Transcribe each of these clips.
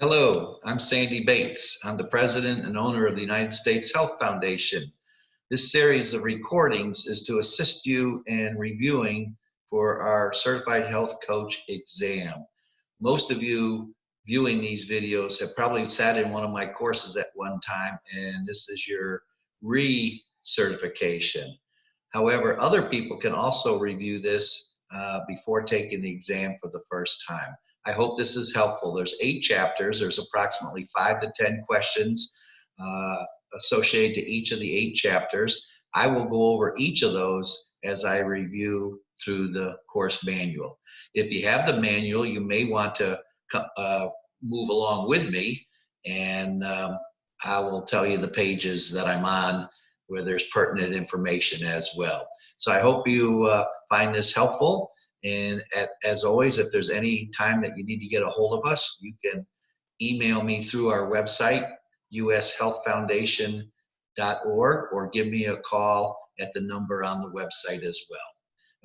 Hello, I'm Sandy Bates. I'm the president and owner of the United States Health Foundation. This series of recordings is to assist you in reviewing for our Certified Health Coach exam. Most of you viewing these videos have probably sat in one of my courses at one time, and this is your re-certification. However, other people can also review this before taking the exam for the first time. I hope this is helpful. There's 8 chapters. There's approximately 5 to 10 questions uh, associated to each of the 8 chapters. I will go over each of those as I review through the course manual. If you have the manual, you may want to move along with me, and I will tell you the pages that I'm on where there's pertinent information as well. So I hope you find this helpful. And as always, if there's any time that you need to get a hold of us, you can email me through our website, ushealthfoundation.org, or give me a call at the number on the website as well.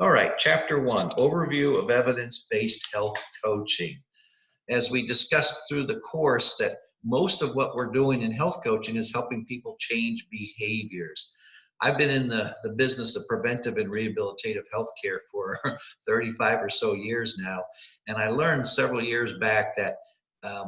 All right, Chapter 1, Overview of Evidence-Based Health Coaching. As we discussed through the course, that most of what we're doing in health coaching is helping people change behaviors. I've been in the business of preventive and rehabilitative healthcare for 35 or so years now, and I learned several years back that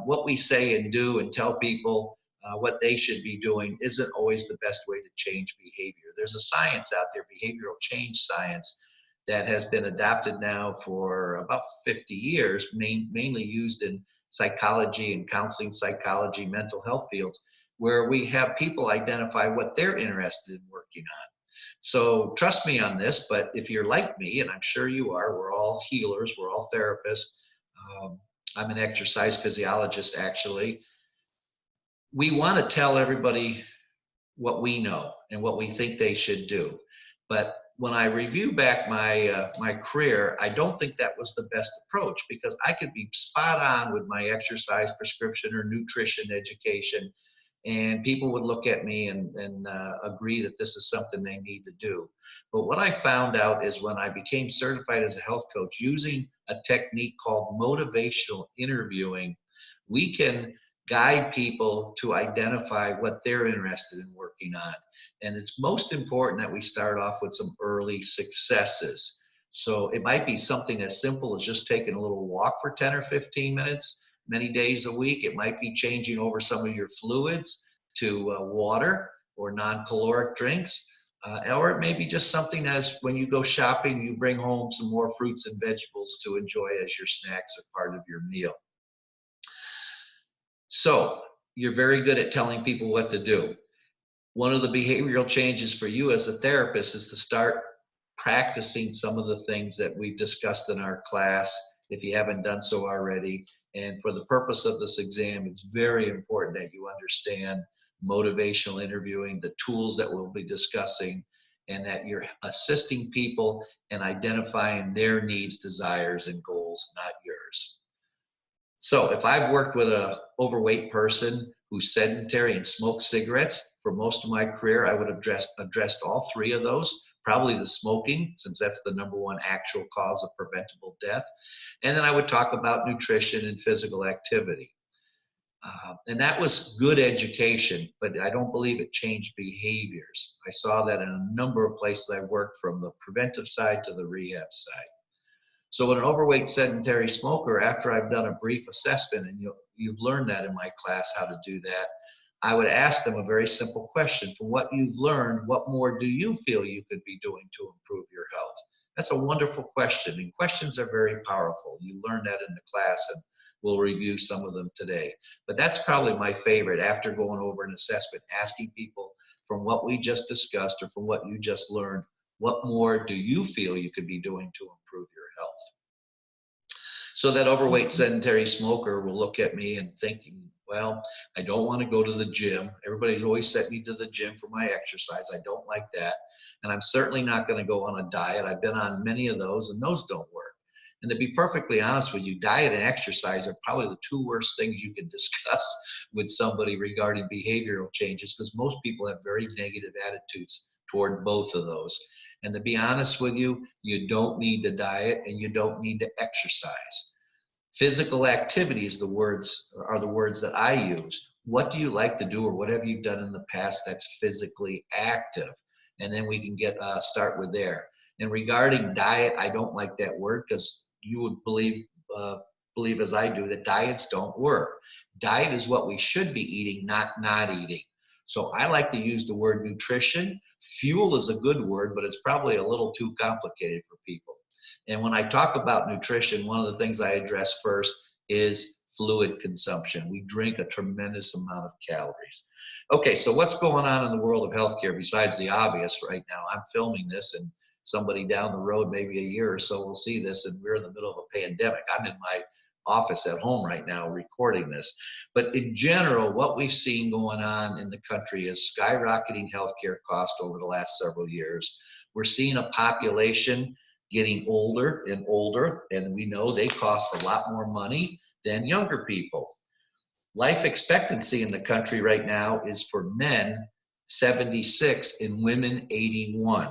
what we say and do and tell people what they should be doing isn't always the best way to change behavior. There's a science out there, behavioral change science, that has been adopted now for about 50 years, mainly used in psychology and counseling psychology, mental health fields, where we have people identify what they're interested in working on. So trust me on this, but if you're like me, and I'm sure you are, we're all healers, we're all therapists. Um, I'm an exercise physiologist, actually. We want to tell everybody what we know and what we think they should do. But when I review back my career, I don't think that was the best approach, because I could be spot on with my exercise prescription or nutrition education, and people would look at me and agree that this is something they need to do. But what I found out is when I became certified as a health coach, using a technique called motivational interviewing, we can guide people to identify what they're interested in working on. And it's most important that we start off with some early successes. So it might be something as simple as just taking a little walk for 10 or 15 minutes, many days a week. It might be changing over some of your fluids to water or non-caloric drinks. Or it may be just something as when you go shopping, you bring home some more fruits and vegetables to enjoy as your snacks or part of your meal. So you're very good at telling people what to do. One of the behavioral changes for you as a therapist is to start practicing some of the things that we've discussed in our class, if you haven't done so already. And for the purpose of this exam, it's very important that you understand motivational interviewing, the tools that we'll be discussing, and that you're assisting people in identifying their needs, desires, and goals, not yours. So if I've worked with an overweight person who's sedentary and smokes cigarettes for most of my career, I would have addressed all 3 of those, probably the smoking, since that's the #1 actual cause of preventable death. And then I would talk about nutrition and physical activity. And that was good education, but I don't believe it changed behaviors. I saw that in a number of places I worked, from the preventive side to the rehab side. So with an overweight sedentary smoker, after I've done a brief assessment, and you've learned that in my class how to do that, I would ask them a very simple question. From what you've learned, what more do you feel you could be doing to improve your health? That's a wonderful question, and questions are very powerful. You learn that in the class, and we'll review some of them today. But that's probably my favorite, after going over an assessment, asking people from what we just discussed or from what you just learned, what more do you feel you could be doing to improve your health? So that overweight sedentary smoker will look at me and thinking, well, I don't want to go to the gym. Everybody's always sent me to the gym for my exercise. I don't like that. And I'm certainly not going to go on a diet. I've been on many of those, and those don't work. And to be perfectly honest with you, diet and exercise are probably the 2 worst things you can discuss with somebody regarding behavioral changes, because most people have very negative attitudes toward both of those. And to be honest with you, you don't need to diet and you don't need to exercise. Physical activities, are the words that I use. What do you like to do, or what have you done in the past that's physically active? And then we can get start with there. And regarding diet, I don't like that word, because you would believe as I do that diets don't work. Diet is what we should be eating, not eating. So I like to use the word nutrition. Fuel is a good word, but it's probably a little too complicated for people. And when I talk about nutrition, one of the things I address first is fluid consumption. We drink a tremendous amount of calories. Okay, so what's going on in the world of healthcare besides the obvious right now? I'm filming this, and somebody down the road, maybe a year or so, will see this, and we're in the middle of a pandemic. I'm in my office at home right now recording this. But in general, what we've seen going on in the country is skyrocketing healthcare costs over the last several years. We're seeing a population getting older and older, and we know they cost a lot more money than younger people. Life expectancy in the country right now is for men 76 and women 81.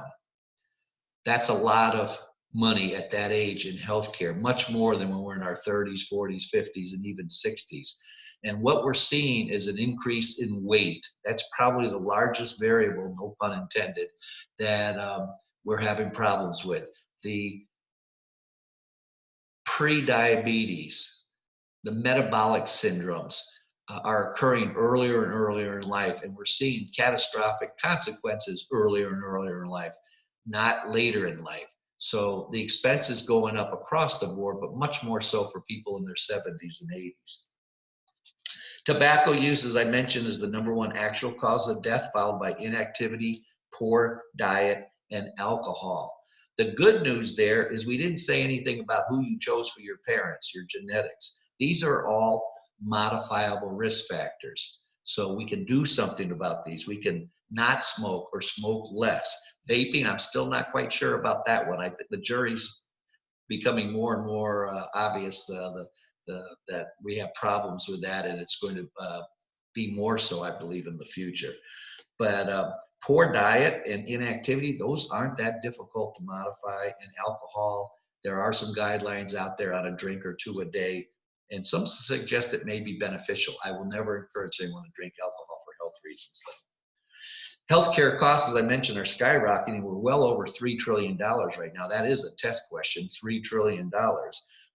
That's a lot of money at that age in healthcare, much more than when we're in our 30s, 40s, 50s, and even 60s. And what we're seeing is an increase in weight. That's probably the largest variable, no pun intended, that we're having problems with. The pre-diabetes, the metabolic syndromes are occurring earlier and earlier in life, and we're seeing catastrophic consequences earlier and earlier in life, not later in life. So the expense is going up across the board, but much more so for people in their 70s and 80s. Tobacco use, as I mentioned, is the #1 actual cause of death, followed by inactivity, poor diet, and alcohol. The good news there is we didn't say anything about who you chose for your parents, your genetics. These are all modifiable risk factors. So we can do something about these. We can not smoke or smoke less. Vaping, I'm still not quite sure about that one. I think the jury's becoming more and more obvious that we have problems with that, and it's going to be more so, I believe, in the future. But poor diet and inactivity, those aren't that difficult to modify. And alcohol, there are some guidelines out there on a drink or two a day, and some suggest it may be beneficial. I will never encourage anyone to drink alcohol for health reasons. Healthcare costs, as I mentioned, are skyrocketing. We're well over $3 trillion right now. That is a test question, $3 trillion.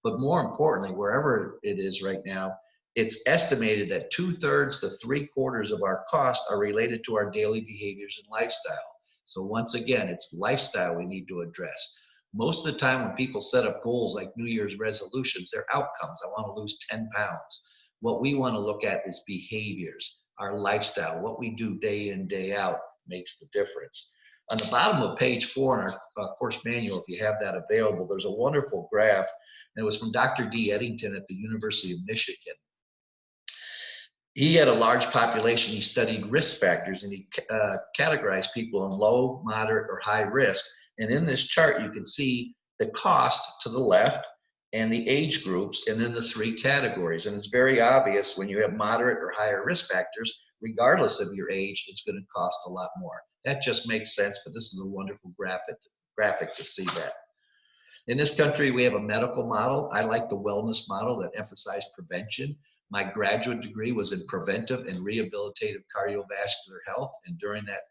But more importantly, wherever it is right now, it's estimated that 2/3 to 3/4 of our costs are related to our daily behaviors and lifestyle. So once again, it's lifestyle we need to address. Most of the time when people set up goals like New Year's resolutions, they're outcomes. I want to lose 10 pounds. What we want to look at is behaviors, our lifestyle, what we do day in, day out makes the difference. On the bottom of page 4 in our course manual, if you have that available, there's a wonderful graph, and it was from Dr. D. Eddington at the University of Michigan. He had a large population. He studied risk factors, and he categorized people in low, moderate, or high risk. And in this chart, you can see the cost to the left and the age groups, and then the 3 categories. And it's very obvious when you have moderate or higher risk factors, regardless of your age, it's going to cost a lot more. That just makes sense, but this is a wonderful graphic to see that. In this country, we have a medical model. I like the wellness model that emphasized prevention. My graduate degree was in preventive and rehabilitative cardiovascular health, and during that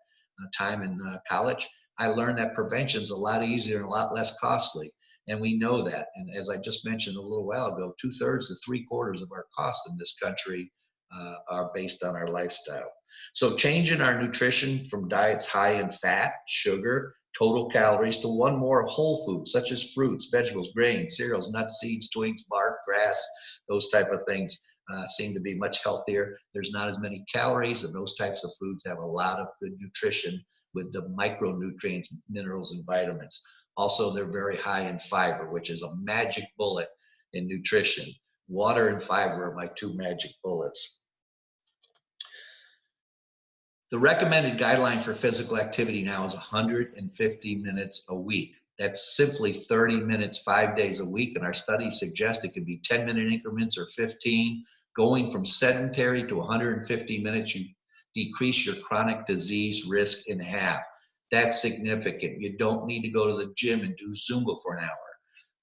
time in college, I learned that prevention is a lot easier and a lot less costly. And we know that. And as I just mentioned a little while ago, 2/3 to 3/4 of our costs in this country are based on our lifestyle. So changing our nutrition from diets high in fat, sugar, total calories to one more whole foods, such as fruits, vegetables, grains, cereals, nuts, seeds, twigs, bark, grass, those type of things seem to be much healthier. There's not as many calories, and those types of foods have a lot of good nutrition with the micronutrients, minerals, and vitamins. Also, they're very high in fiber, which is a magic bullet in nutrition. Water and fiber are my 2 magic bullets. The recommended guideline for physical activity now is 150 minutes a week. That's simply 30 minutes, 5 days a week. And our studies suggest it could be 10-minute increments or 15. Going from sedentary to 150 minutes, you decrease your chronic disease risk in half. That's significant. You don't need to go to the gym and do Zumba for an hour.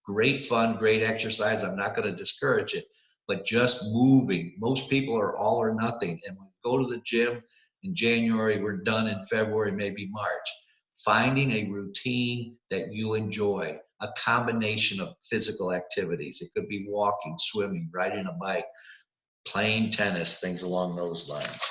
Great fun, great exercise. I'm not going to discourage it, but just moving. Most people are all or nothing. And when we go to the gym in January, we're done in February, maybe March. Finding a routine that you enjoy, a combination of physical activities. It could be walking, swimming, riding a bike, playing tennis, things along those lines.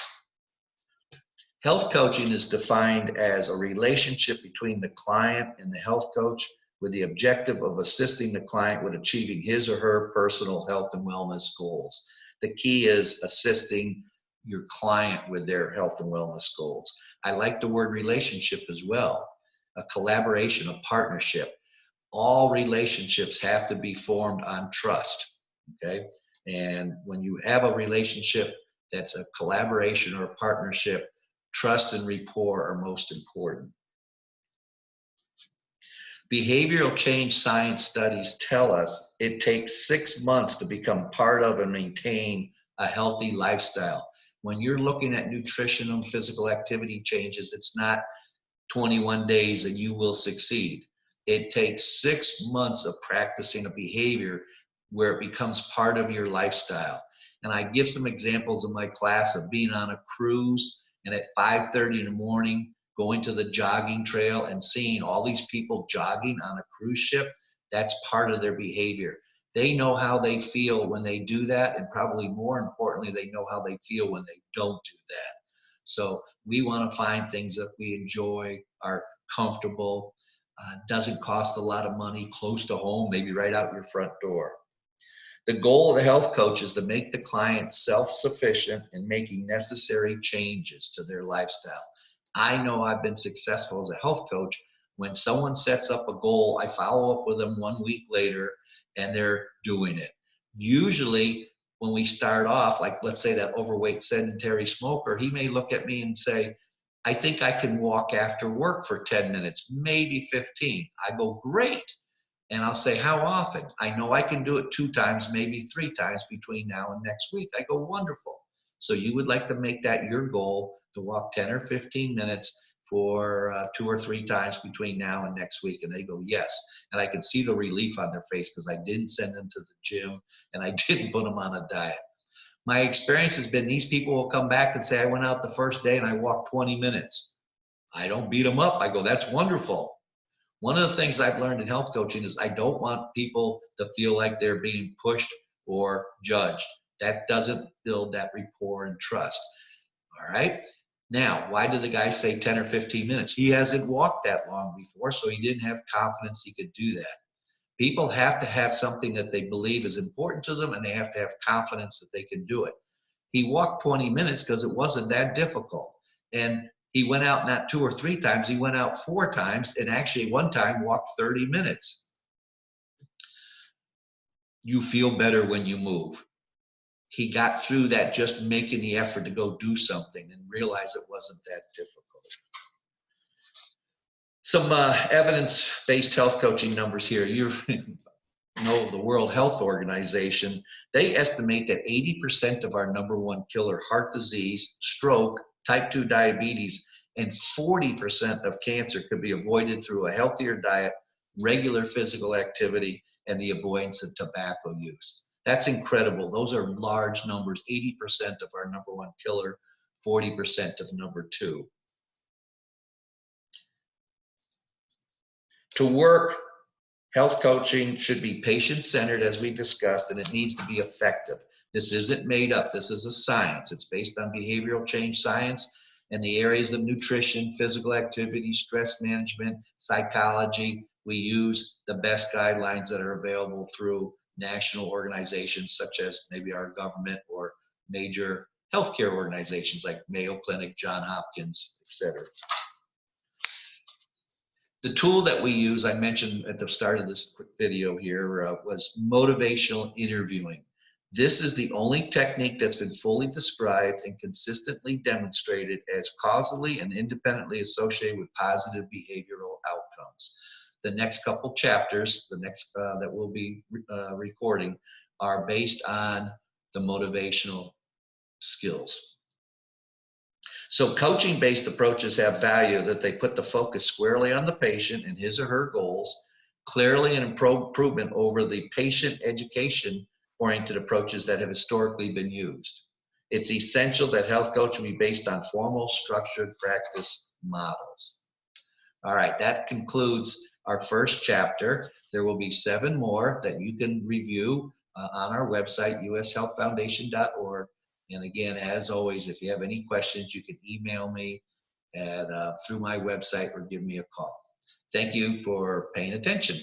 Health coaching is defined as a relationship between the client and the health coach with the objective of assisting the client with achieving his or her personal health and wellness goals. The key is assisting your client with their health and wellness goals. I like the word relationship as well, a collaboration, a partnership. All relationships have to be formed on trust, okay? And when you have a relationship that's a collaboration or a partnership, trust and rapport are most important. Behavioral change science studies tell us it takes 6 months to become part of and maintain a healthy lifestyle. When you're looking at nutrition and physical activity changes, it's not 21 days and you will succeed. It takes 6 months of practicing a behavior where it becomes part of your lifestyle. And I give some examples in my class of being on a cruise and at 5:30 in the morning going to the jogging trail and seeing all these people jogging on a cruise ship. That's part of their behavior. They know how they feel when they do that, and probably more importantly, they know how they feel when they don't do that. So we want to find things that we enjoy, are comfortable, doesn't cost a lot of money, close to home, maybe right out your front door. The goal of the health coach is to make the client self-sufficient in making necessary changes to their lifestyle. I know I've been successful as a health coach. When someone sets up a goal, I follow up with them 1 week later and they're doing it. Usually when we start off, like let's say that overweight sedentary smoker, he may look at me and say, I think I can walk after work for 10 minutes, maybe 15. I go, great. And I'll say, how often? I know I can do it 2 times, maybe 3 times between now and next week. I go, wonderful. So you would like to make that your goal to walk 10 or 15 minutes for 2 or 3 times between now and next week. And they go, yes. And I can see the relief on their face because I didn't send them to the gym and I didn't put them on a diet. My experience has been these people will come back and say, I went out the first day and I walked 20 minutes. I don't beat them up. I go, that's wonderful. One of the things I've learned in health coaching is I don't want people to feel like they're being pushed or judged. That doesn't build that rapport and trust. All right. Now, why did the guy say 10 or 15 minutes? He hasn't walked that long before, so he didn't have confidence he could do that. People have to have something that they believe is important to them, and they have to have confidence that they can do it. He walked 20 minutes because it wasn't that difficult. And he went out not 2 or 3 times, he went out 4 times, and actually one time walked 30 minutes. You feel better when you move. He got through that just making the effort to go do something and realize it wasn't that difficult. Some evidence-based health coaching numbers here. You know the World Health Organization, they estimate that 80% of our #1 killer, heart disease, stroke, type 2 diabetes, and 40% of cancer could be avoided through a healthier diet, regular physical activity, and the avoidance of tobacco use. That's incredible. Those are large numbers. 80% of our #1 killer, 40% of #2. To work, health coaching should be patient-centered, as we discussed, and it needs to be effective. This isn't made up. This is a science. It's based on behavioral change science and the areas of nutrition, physical activity, stress management, psychology. We use the best guidelines that are available through national organizations such as maybe our government or major healthcare organizations like Mayo Clinic, Johns Hopkins, etc. The tool that we use, I mentioned at the start of this video here, was motivational interviewing. This is the only technique that's been fully described and consistently demonstrated as causally and independently associated with positive behavioral outcomes. The next couple chapters, that we'll be recording, are based on the motivational skills. So coaching-based approaches have value that they put the focus squarely on the patient and his or her goals. clearly an improvement over the patient education-oriented approaches that have historically been used. It's essential that health coaching be based on formal, structured practice models. All right, that concludes our first chapter. There will be 7 more that you can review on our website, ushealthfoundation.org. And again, as always, if you have any questions, you can email me through my website or give me a call. Thank you for paying attention.